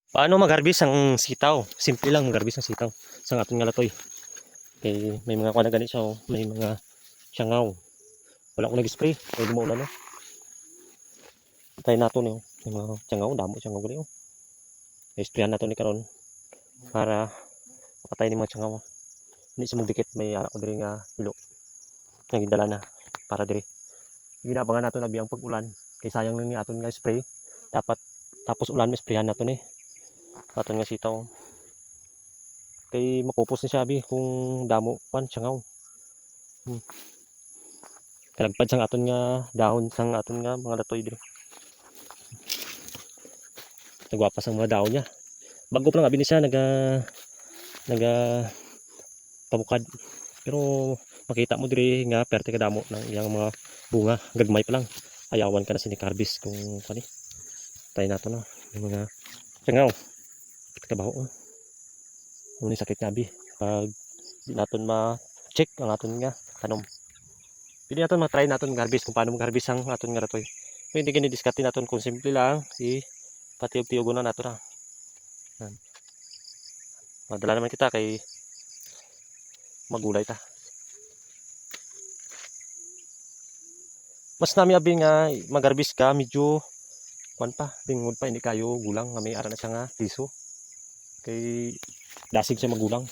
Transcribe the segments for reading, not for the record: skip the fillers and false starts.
Paano mag-harvest ang sitaw? Simple lang mag-harvest ng sitaw sa aton nga latoy. Kay may mga kuan na gani siya, oh. May mga siyangaw. Wala ko nag-spray, kay umuulan no. Try nato ni, oh. May mga siyangaw, damo siyangaw gali oh. I-sprayan nato ni karon para makatay ni mga siyangaw. Hindi siya magdikit, may ara ko diri nga hilo. Nagidala na para diri. Ginabangan nato na biyang pag-ulan. Kay sayang ni aton nga spray. Dapat tapos ulan may sprayan nato ni. Aton nga sitaw. Kay mapupos ni siya bi kung damo pan siyangaw. Kalagpad sang aton nga dahon sang aton nga mga latoy diri. Nagwapas ang mga dahon niya. Bago pa lang abi ni siya naga pabukad. Pero makita mo diri nga perte ka damo ng iyang mga bunga, gagmay pa lang. Ayawan ka na sinikarbis kung kani. Tayo nato na yung mga siyangaw. Kabaho. Ano ni sakit nga abi pag di naton ma-check ang aton nga tanom. Pili naton ma-try naton mag-harvest kung paano mag-harvest ang aton nga latoy. Kung hindi gani diskarte naton kung simple lang si patiyog-tiyog na nato na. Madala naman kita kay magulay ta. Mas nami abi nga mag-harvest ka medyo kuan pa, lingod pa hindi kayo gulang nga may ara na siya nga piso. Kay dasig siya magulang.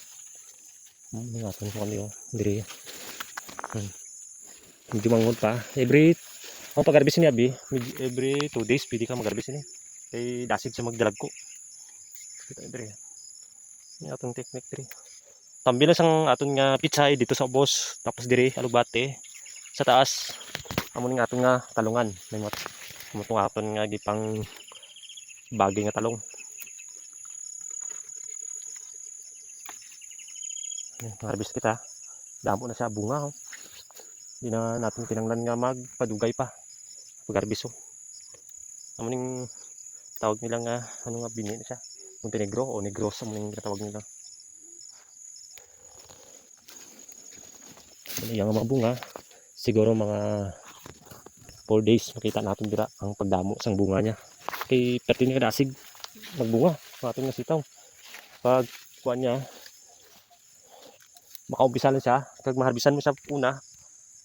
Nga aton ko ano diri. Medyo mangod pa. Ang pag-harvest ni abi, every 2 days pwede ka mag-harvest ni. Kay dasig siya magdalag ko. Kita diri. Ni atong technique diri. Tambi na sang aton nga pichay dito sa ubos, tapos diri alugbate sa taas. Amo ning aton nga talungan. May mo aton nga gipang bagay nga talong. Harvest kita. Damo na siya bunga. Oh. Hindi na natin tinanglan nga magpadugay pa. Pag-harvest. Amo ning tawag nila nga ano nga bini na siya. Montenegro o Negros amo ning tawag nila. Yung mga bunga, siguro mga 4 days makita natin dira ang pagdamo sang bunga niya. Kay perti ni kadasig magbunga aton nga sitaw. Pag kuan niya makaumpisa lang siya, kag maharbisan mo siya una,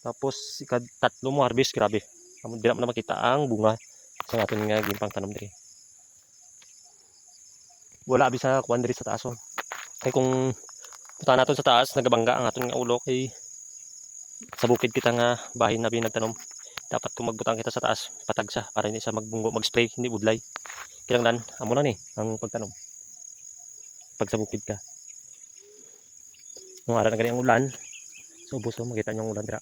tapos ikad-tatlo mo harvest, grabe. Dira mo na makita ang bunga sa aton nga gimpang tanom diri. Wala abi sa kuan diri sa taas. Kay kung punta naton sa taas, nagabangga ang aton nga ulo kay sa bukid kita nga bahay na nagtanom. Dapat kung magbutang kita sa taas, patag siya para hindi siya magbunggo, mag-spray, hindi budlay. Kinanglan, amo na ni ang pagtanom. Pag sa bukid ka. Kung ara na gani ang ulan, so ubos makita niyo ang ulan dira.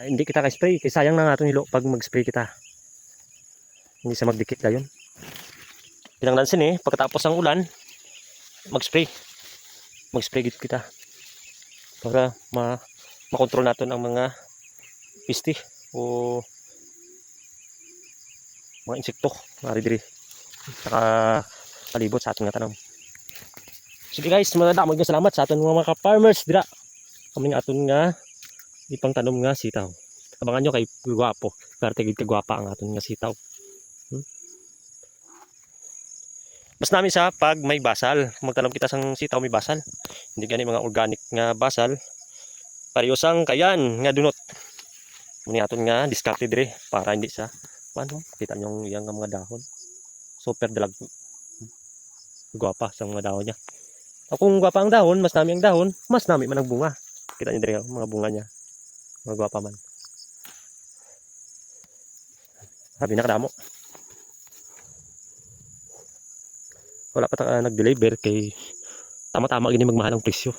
Hindi kita ka-spray, kay sayang na nga atong hilo pag mag-spray kita. Hindi siya magdikit dayon. Kinanglan sin pagkatapos ng ulan, mag-spray. Mag-spray gid kita. Para makontrol natin ang mga piste o mga insekto mari diri saka palibot sa ating tanom. Sige guys, damo nga salamat sa aton mga ka-farmers dira. Kami nga aton nga ipang tanom nga sitaw. Abangan nyo kay gwapo, parte gid kagwapa ang aton nga sitaw. Mas namin sa pag may basal, magtanom kita sang sitaw may basal. Hindi gani mga organic nga basal. Parehosang kayan nga dunot. Muni aton nga diskarte dire para hindi sa ano, kita niyo yang mga dahon. Super dalag. Gwapa sa mga dahon niya. Kung gwapa ang dahon, mas nami ang dahon, mas nami man ang bunga. Kita niyo dire mga bunga niya. Mga gwapa man. Sabi na kadamo. Wala pa ta nag-deliver kay tama-tama gini magmahal ang presyo.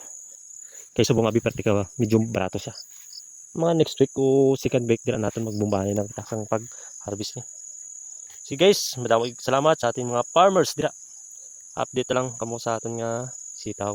Kay subong abi perti ka medyo barato siya. Mga next week o second week dira natin magbumbahin ng takang pag-harvest ni. So guys, madawig salamat sa ating mga farmers dira. Update lang kamo sa aton nga sitaw.